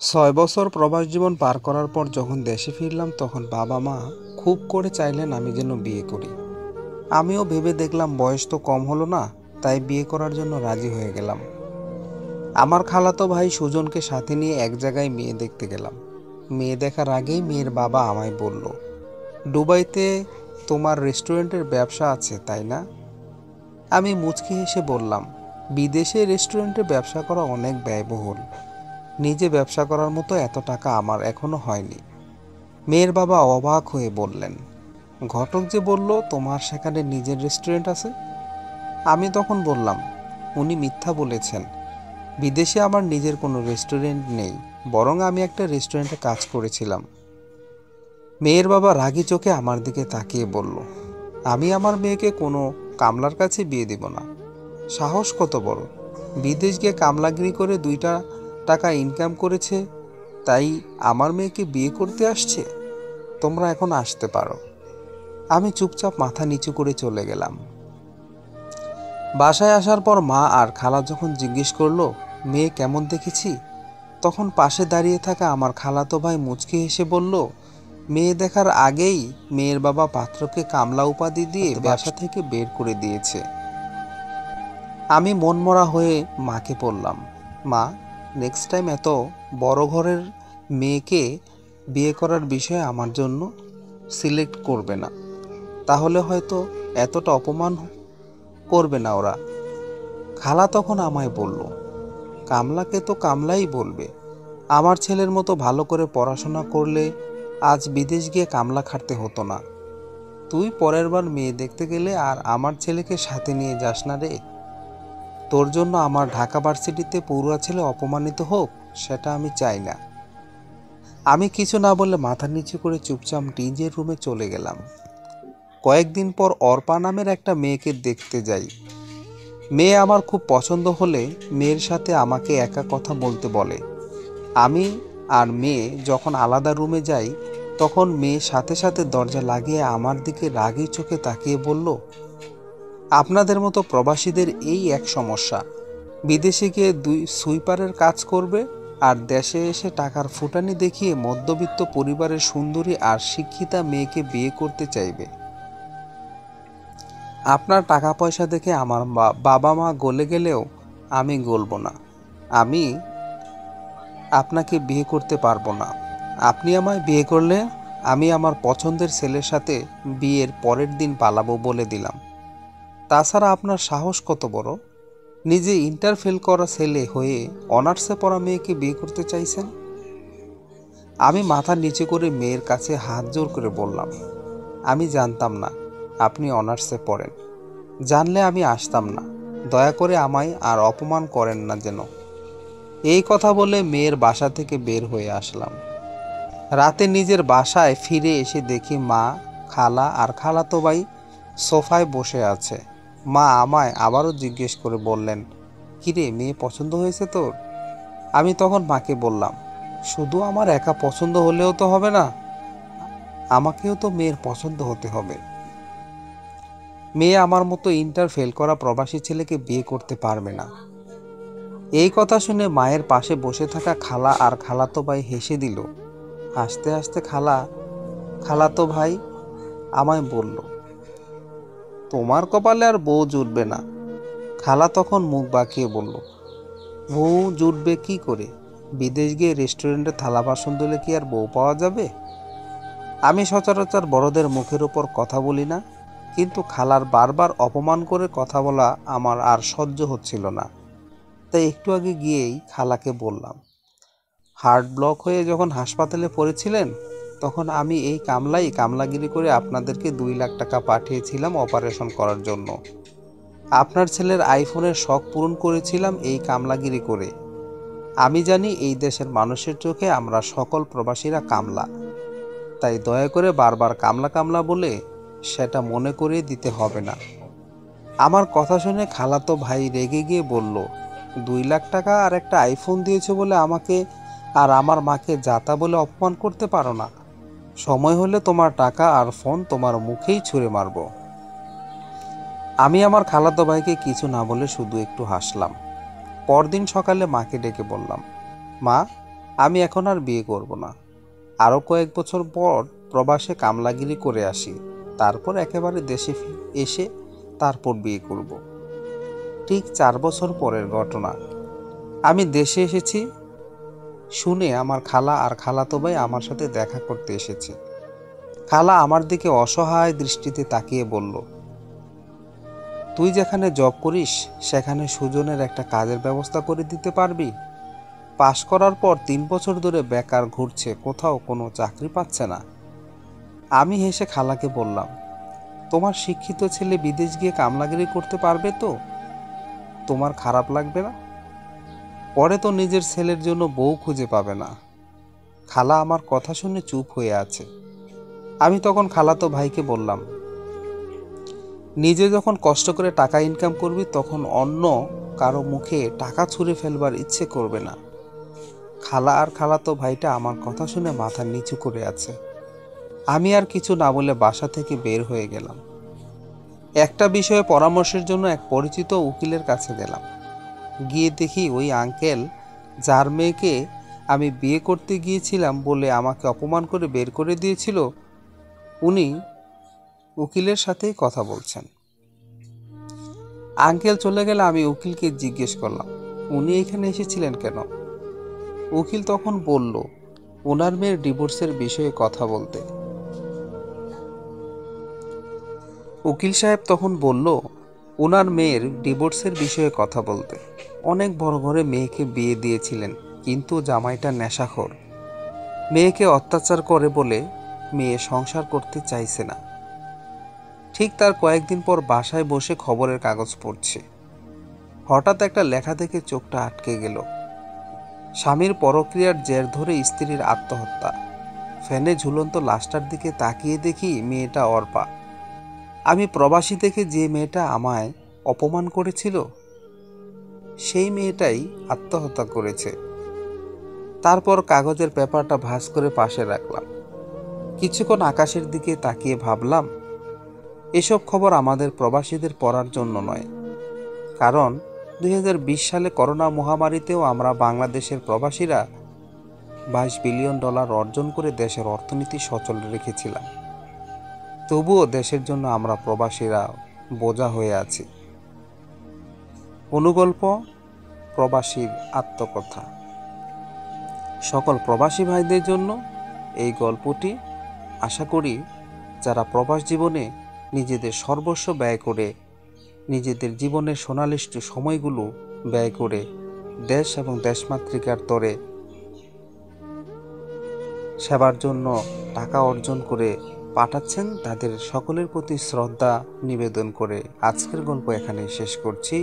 ৬ বছর প্রবাস জীবন পার করার পর যখন দেশে ফিরলাম তখন বাবা মা খুব করে চাইলেন আমি যেন বিয়ে করি। আমিও ভেবে দেখলাম বয়স তো কম হলো না, তাই বিয়ে করার জন্য রাজি হয়ে গেলাম। আমার খালাতো ভাই সুজনকে সাথে নিয়ে এক জায়গায় মেয়ে দেখতে গেলাম। মেয়ে দেখার আগেই মেয়ের বাবা আমায় বলল, দুবাইতে তোমার রেস্টুরেন্টের ব্যবসা আছে তাই না? আমি মুচকি হেসে বললাম, বিদেশে রেস্টুরেন্টে ব্যবসা করা অনেক ব্যয়বহুল, নিজে ব্যবসা করার মতো এত টাকা আমার এখনো হয়নি। মেয়ের বাবা অবাক হয়ে বললেন, ঘটক যে বলল তোমার সেখানে নিজের রেস্টুরেন্ট আছে। আমি তখন বললাম, উনি মিথ্যা বলেছেন, বিদেশে আমার নিজের কোনো রেস্টুরেন্ট নেই, বরং আমি একটা রেস্টুরেন্টে কাজ করেছিলাম। মেয়ের বাবা রাগী চোখে আমার দিকে তাকিয়ে বলল, আমি আমার মেয়েকে কোনো কামলার কাছে বিয়ে দিব না। সাহস কত বড়! বিদেশ গিয়ে কামলাগিরি করে 2টা টাকা ইনকাম করেছে, তাই আমার মেয়েকে বিয়ে করতে আসছে। তোমরা এখন আসতে পারো। আমি চুপচাপ মাথা নিচু করে চলে গেলাম। বাসায় আসার পর মা আর খালা যখন জিজ্ঞেস করলো মেয়ে কেমন দেখেছি, তখন পাশে দাঁড়িয়ে থাকা আমার খালাতো ভাই মুচকি হেসে বলল, মেয়ে দেখার আগেই মেয়ের বাবা পাত্রকে কামলা উপাধি দিয়ে বাসা থেকে বের করে দিয়েছে। আমি মনমরা হয়ে মাকে বললাম, মা, নেক্সট টাইম এত বড় ঘরের মেয়েকে বিয়ে করার বিষয়ে আমার জন্য সিলেক্ট করবে না, তাহলে হয়তো এতটা অপমান করবে না ওরা। খালা তখন আমায় বলল, কামলাকে তো কামলাই বলবে, আমার ছেলের মতো ভালো করে পড়াশোনা করলে আজ বিদেশ গিয়ে কামলা খাটতে হতো না। তুই পরের বার মেয়ে দেখতে গেলে আর আমার ছেলেকে সাথে নিয়ে যাস না রে। তোর জন্য আমার ঢাকা ভার্সিটিতে পড়ুয়া ছেলে অপমানিত হোক, সেটা আমি চাই না। আমি কিছু না বলে মাথা নিচু করে চুপচাপ নিজের রুমে চলে গেলাম। কয়েকদিন পর অর্পা নামের একটা মেয়েকে দেখতে যাই। মেয়ে আমার খুব পছন্দ হলে মেয়ের সাথে আমাকে একা কথা বলতে বলে। আমি আর মেয়ে যখন আলাদা রুমে যাই, তখন মেয়ে সাথে সাথে দরজা লাগিয়ে আমার দিকে রাগী চোখে তাকিয়ে বলল, আপনাদের মতো প্রবাসীদের এই এক সমস্যা, বিদেশে গিয়ে সুইপারের কাজ করবে আর দেশে এসে টাকার ফুটানি দেখিয়ে মধ্যবিত্ত পরিবারের সুন্দরী আর শিক্ষিতা মেয়েকে বিয়ে করতে চাইবে। আপনার টাকা পয়সা দেখে আমার বাবা মা গলে গেলেও আমি গলব না। আমি আপনাকে বিয়ে করতে পারবো না। আপনি আমায় বিয়ে করলে আমি আমার পছন্দের ছেলের সাথে বিয়ের পরের দিন পালাবো বলে দিলাম। তাছাড়া আপনার সাহস কত বড়, নিজে ইন্টার ফেল করা ছেলে হয়ে অনার্সে পড়া মেয়েকে বিয়ে করতে চাইছেন। আমি মাথা নিচু করে মেয়ের কাছে হাত জোর করে বললাম, আমি জানতাম না আপনি অনার্সে পড়েন, জানলে আমি আসতাম না, দয়া করে আমায় আর অপমান করেন না যেন। এই কথা বলে মেয়ের বাসা থেকে বের হয়ে আসলাম। রাতে নিজের বাসায় ফিরে এসে দেখি মা, খালা আর খালাতো ভাই সোফায় বসে আছে। মা আমায় আবারও জিজ্ঞেস করে বললেন, কিরে, মেয়ে পছন্দ হয়েছে তোর? আমি তখন মাকে বললাম, শুধু আমার একা পছন্দ হলেও তো হবে না, আমাকেও তো মেয়ের পছন্দ হতে হবে। মেয়ে আমার মতো ইন্টার ফেল করা প্রবাসী ছেলেকে বিয়ে করতে পারবে না। এই কথা শুনে মায়ের পাশে বসে থাকা খালা আর খালাতো ভাই হেসে দিল। হাসতে হাসতে খালাতো ভাই আমায় বলল, তোমার কপালে আর বউ জুটবে না। খালা তখন মুখ বাঁকিয়ে বলল, বউ জুটবে কি করে? বিদেশ গিয়ে রেস্টুরেন্টে থালা বাসন ধুলে কি আর বউ পাওয়া যাবে? আমি সচরাচর বড়দের মুখের উপর কথা বলি না, কিন্তু খালার বারবার অপমান করে কথা বলা আমার আর সহ্য হচ্ছিল না। তাই একটু আগে গিয়েই খালাকে বললাম, হার্ট ব্লক হয়ে যখন হাসপাতালে পড়েছিলেন, তখন আমি এই কামলাগিরি করে আপনাদেরকে 2 লাখ টাকা পাঠিয়েছিলাম অপারেশন করার জন্য। আপনার ছেলের আইফোনের শখ পূরণ করেছিলাম এই কামলাগিরি করে। আমি জানি এই দেশের মানুষের চোখে আমরা সকল প্রবাসীরা কামলা, তাই দয়া করে বারবার কামলা কামলা বলে সেটা মনে করিয়ে দিতে হবে না। আমার কথা শুনে খালাতো ভাই রেগে গিয়ে বলল, 2 লাখ টাকা আর একটা আইফোন দিয়েছো বলে আমাকে আর আমার মাকে যাতা বলে অপমান করতে পারো না। সময় হলে তোমার টাকা আর ফোন তোমার মুখেই ছুঁড়ে মারব। আমি আমার খালাতো ভাইকে কিছু না বলে শুধু একটু হাসলাম। পরদিন সকালে মাকে ডেকে বললাম, মা, আমি এখন আর বিয়ে করব না। আরও কয়েক বছর পর প্রবাসে কামলাগিরি করে আসি, তারপর একেবারে দেশে এসে তারপর বিয়ে করব। ঠিক 4 বছর পরের ঘটনা। আমি দেশে এসেছি শুনে আমার খালা আর খালাতো ভাই আমার সাথে দেখা করতে এসেছে। খালা আমার দিকে অসহায় দৃষ্টিতে তাকিয়ে বলল, তুই যেখানে জব করিস সেখানে সুজনের একটা কাজের ব্যবস্থা করে দিতে পারবি? পাশ করার পর 3 বছর ধরে বেকার ঘুরছে, কোথাও কোনো চাকরি পাচ্ছে না। আমি হেসে খালাকে বললাম, তোমার শিক্ষিত ছেলে বিদেশ গিয়ে কামলাগিরি করতে পারবে তো? তোমার খারাপ লাগবে না? পরে তো নিজের ছেলের জন্য বউ খুঁজে পাবে না। খালা আমার কথা শুনে চুপ হয়ে আছে। আমি তখন খালাতো ভাইকে বললাম, নিজে যখন কষ্ট করে টাকা ইনকাম করবি তখন অন্য কারো মুখে টাকা ছুঁড়ে ফেলবার ইচ্ছে করবে না। খালা আর খালাতো ভাইটা আমার কথা শুনে মাথা নিচু করে আছে। আমি আর কিছু না বলে বাসা থেকে বের হয়ে গেলাম। একটা বিষয়ে পরামর্শের জন্য এক পরিচিত উকিলের কাছে গেলাম। গিয়ে দেখি ওই আঙ্কেল যার মেয়েকে আমি বিয়ে করতে গিয়েছিলাম বলে আমাকে অপমান করে বের করে দিয়েছিল, উনি উকিলের সাথেই কথা বলছেন। আঙ্কেল চলে গেলে আমি উকিলকে জিজ্ঞেস করলাম, উনি এখানে এসেছিলেন কেন? উকিল তখন বলল, ওনার মেয়ের ডিভোর্সের বিষয়ে কথা বলতে। উকিল সাহেব তখন বলল, ওনার মেয়ের ডিভোর্সের বিষয়ে কথা বলতে। অনেক বড় ঘরে মেয়েকে বিয়ে দিয়েছিলেন, কিন্তু জামাইটা নেশাখোর। মেয়েকে অত্যাচার করে বলে মেয়ে সংসার করতে চাইছে না। ঠিক তার কয়েকদিন পর বাসায় বসে খবরের কাগজ পড়ছে। হঠাৎ একটা লেখা দেখে চোখটা আটকে গেল। স্বামীর পরক্রিয়ার জের ধরে স্ত্রীর আত্মহত্যা। ফ্যানে ঝুলন্ত লাশটার দিকে তাকিয়ে দেখি মেয়েটা অর্পা। আমি প্রবাসী থেকে যে মেয়েটা আমায় অপমান করেছিল সেই মেয়েটাই আত্মহত্যা করেছে। তারপর কাগজের পেপারটা ভাঁজ করে পাশে রাখলাম। কিছুক্ষণ আকাশের দিকে তাকিয়ে ভাবলাম, এসব খবর আমাদের প্রবাসীদের পড়ার জন্য নয়। কারণ 2020 সালে করোনা মহামারীতেও আমরা বাংলাদেশের প্রবাসীরা $22 বিলিয়ন অর্জন করে দেশের অর্থনীতি সচল রেখেছিলাম। তবুও দেশের জন্য আমরা প্রবাসীরা বোঝা হয়ে আছি। অনুগল্প, প্রবাসীর আত্মকথা। সকল প্রবাসী ভাইদের জন্য এই গল্পটি। আশা করি যারা প্রবাস জীবনে নিজেদের সর্বস্ব ব্যয় করে, নিজেদের জীবনের সোনালি সময়গুলো ব্যয় করে দেশ এবং দেশমাতৃকার তরে সেবার জন্য টাকা অর্জন করে পাঠাচ্ছেন, তাদের সকলের প্রতি শ্রদ্ধা নিবেদন করে আজকের গল্প এখানেই শেষ করছি।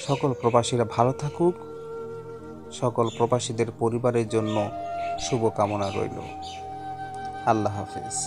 সকল প্রবাসীরা ভালো থাকুক। সকল প্রবাসীদের পরিবারের জন্য শুভকামনা রইল। আল্লাহ হাফেজ।